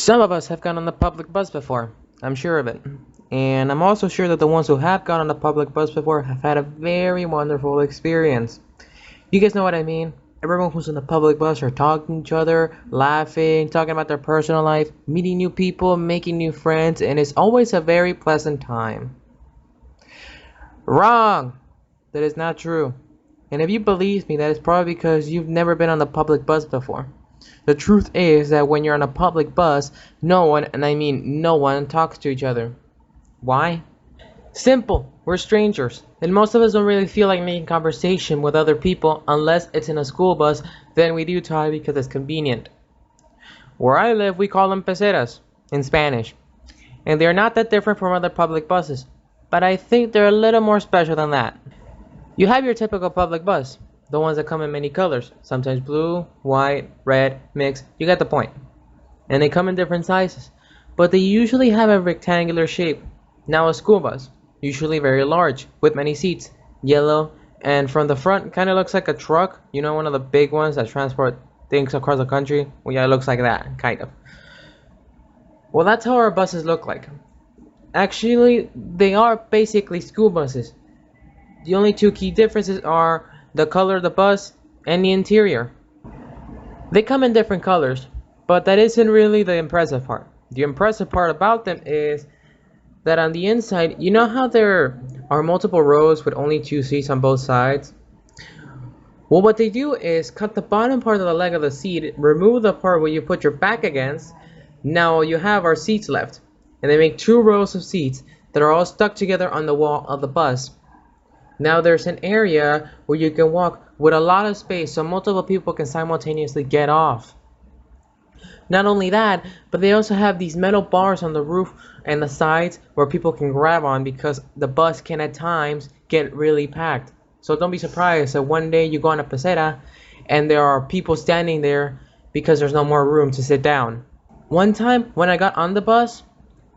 Some of us have gone on the public bus before. I'm sure of it. And I'm also sure that the ones who have gone on the public bus before have had a very wonderful experience. You guys know what I mean? Everyone who's in the public bus are talking to each other, laughing, talking about their personal life, meeting new people, making new friends, and it's always a very pleasant time. Wrong! That is not true. And if you believe me, that is probably because you've never been on the public bus before. The truth is that when you're on a public bus, no one, and I mean no one, talks to each other. Why? Simple. We're strangers. And most of us don't really feel like making conversation with other people unless it's in a school bus. Then we do talk because it's convenient. Where I live, we call them Peseras in Spanish. And they're not that different from other public buses. But I think they're a little more special than that. You have your typical public bus. The ones that come in many colors, sometimes blue, white, red, mixed, you get the point. And they come in different sizes, but they usually have a rectangular shape. Now a school bus, usually very large, with many seats, yellow, and from the front kind of looks like a truck, you know, one of the big ones that transport things across the country. Well, yeah, it looks like that, kind of. Well, that's how our buses look like. Actually, they are basically school buses. The only two key differences are the color of the bus and the interior. They come in different colors, but that isn't really the impressive part. The impressive part about them is that on the inside, you know how there are multiple rows with only two seats on both sides? Well, what they do is cut the bottom part of the leg of the seat, remove the part where you put your back against. Now you have our seats left, and they make two rows of seats that are all stuck together on the wall of the bus. Now there's an area where you can walk with a lot of space so multiple people can simultaneously get off. Not only that, but they also have these metal bars on the roof and the sides where people can grab on because the bus can at times get really packed. So don't be surprised that one day you go on a Pesera and there are people standing there because there's no more room to sit down. One time when I got on the bus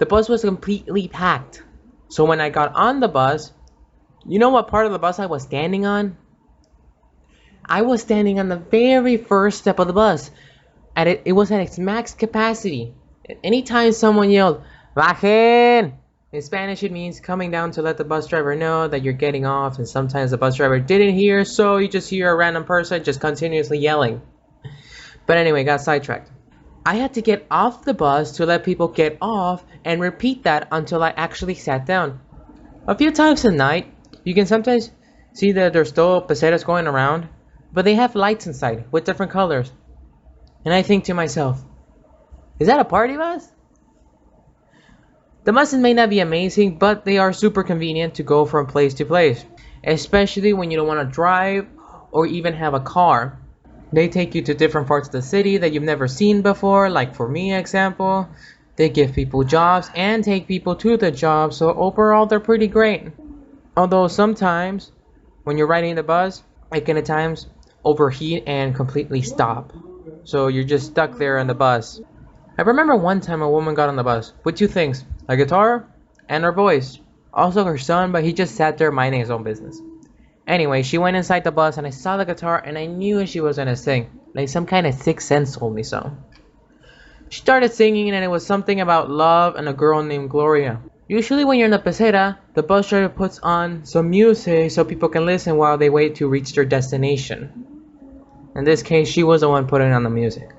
was completely packed. So when I got on the bus, you know what part of the bus I was standing on? I was standing on the very first step of the bus. It was at its max capacity. Anytime someone yelled, "Bajen!" In Spanish it means coming down to let the bus driver know that you're getting off, and sometimes the bus driver didn't hear, so you just hear a random person just continuously yelling. But anyway, got sidetracked. I had to get off the bus to let people get off and repeat that until I actually sat down. A few times a night, you can sometimes see that there's still pesetas going around, but they have lights inside with different colors. And I think to myself, is that a party bus? The buses may not be amazing, but they are super convenient to go from place to place, especially when you don't want to drive or even have a car. They take you to different parts of the city that you've never seen before, like for me, example. They give people jobs and take people to the job, so overall they're pretty great. Although sometimes, when you're riding the bus, it can at times overheat and completely stop. So you're just stuck there on the bus. I remember one time a woman got on the bus with two things, a guitar and her voice. Also her son, but he just sat there minding his own business. Anyway, she went inside the bus and I saw the guitar and I knew she was gonna sing. Like some kind of sixth sense told me so. She started singing and it was something about love and a girl named Gloria. Usually when you're in the Pesera, the bus driver puts on some music so people can listen while they wait to reach their destination. In this case, she was the one putting on the music.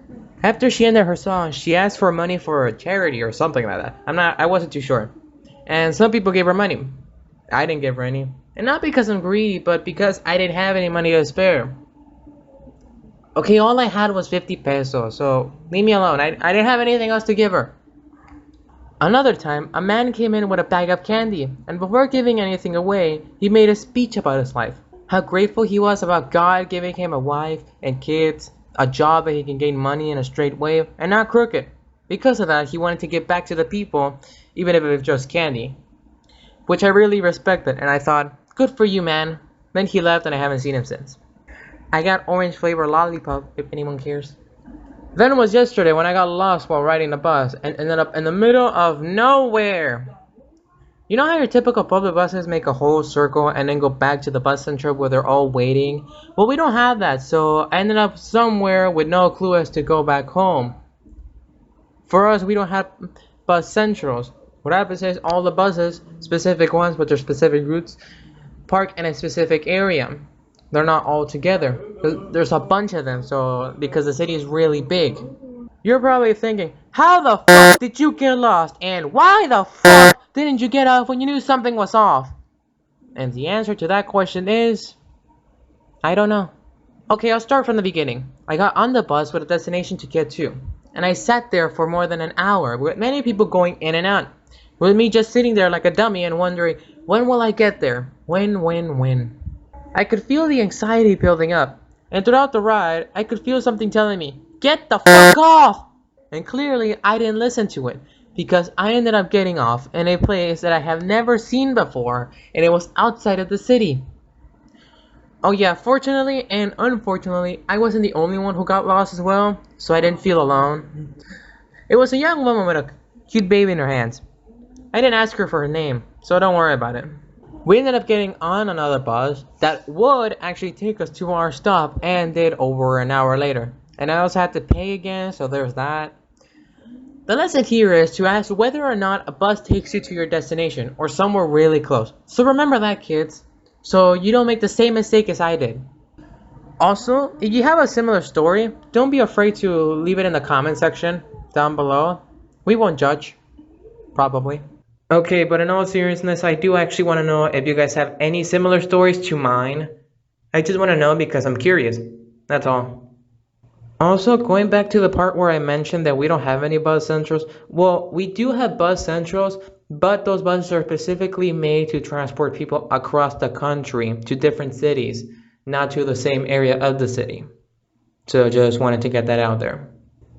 After she ended her song, she asked for money for a charity or something like that. I wasn't too sure. And some people gave her money. I didn't give her any. And not because I'm greedy, but because I didn't have any money to spare. Okay, all I had was 50 pesos, so leave me alone. I didn't have anything else to give her. Another time, a man came in with a bag of candy, and before giving anything away, he made a speech about his life. How grateful he was about God giving him a wife and kids, a job that he can gain money in a straight way, and not crooked. Because of that, he wanted to give back to the people, even if it was just candy. Which I really respected, and I thought, good for you, man. Then he left and I haven't seen him since. I got orange flavor lollipop, if anyone cares. Then was yesterday when I got lost while riding the bus and ended up in the middle of nowhere. You know how your typical public buses make a whole circle and then go back to the bus center where they're all waiting? Well, we don't have that, so I ended up somewhere with no clue as to go back home. For us, we don't have bus centrals. What happens is all the buses, specific ones with their specific routes, park in a specific area. They're not all together. There's a bunch of them, so because the city is really big. You're probably thinking, how the fuck did you get lost? And why the fuck didn't you get off when you knew something was off? And the answer to that question is, I don't know. Okay, I'll start from the beginning. I got on the bus with a destination to get to, and I sat there for more than an hour with many people going in and out, with me just sitting there like a dummy and wondering, when will I get there? When? I could feel the anxiety building up, and throughout the ride, I could feel something telling me, get the fuck off! And clearly, I didn't listen to it, because I ended up getting off in a place that I have never seen before, and it was outside of the city. Oh yeah, fortunately and unfortunately, I wasn't the only one who got lost as well, so I didn't feel alone. It was a young woman with a cute baby in her hands. I didn't ask her for her name, so don't worry about it. We ended up getting on another bus that would actually take us to our stop and did over an hour later. And I also had to pay again, so there's that. The lesson here is to ask whether or not a bus takes you to your destination or somewhere really close. So remember that, kids, so you don't make the same mistake as I did. Also, if you have a similar story, don't be afraid to leave it in the comment section down below. We won't judge, probably. Okay, but in all seriousness, I do actually want to know if you guys have any similar stories to mine. I just want to know because I'm curious. That's all. Also, going back to the part where I mentioned that we don't have any bus centrals, well, we do have bus centrals, but those buses are specifically made to transport people across the country to different cities, not to the same area of the city. So just wanted to get that out there.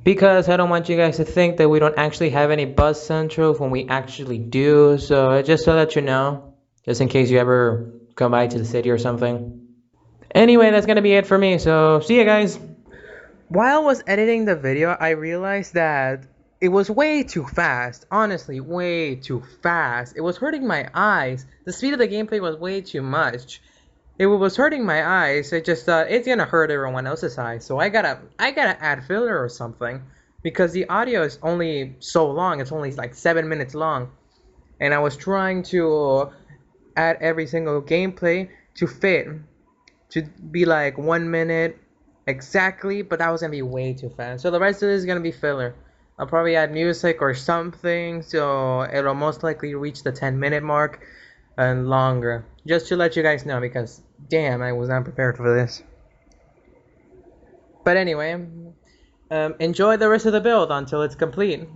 Because I don't want you guys to think that we don't actually have any bus centrals when we actually do, so just so that you know, just in case you ever come by to the city or something. Anyway, that's gonna be it for me, so see you guys! While I was editing the video, I realized that it was way too fast. Honestly, way too fast. It was hurting my eyes. The speed of the gameplay was way too much. It was hurting my eyes. I just thought it's gonna hurt everyone else's eyes. So I gotta add filler or something, because the audio is only so long. It's only like 7 minutes long, and I was trying to add every single gameplay to fit, to be like 1 minute. Exactly, but that was gonna be way too fast. So the rest of this is gonna be filler. I'll probably add music or something, so it'll most likely reach the 10-minute mark and longer. Just to let you guys know, because damn, I was not prepared for this. But anyway, enjoy the rest of the build until it's complete.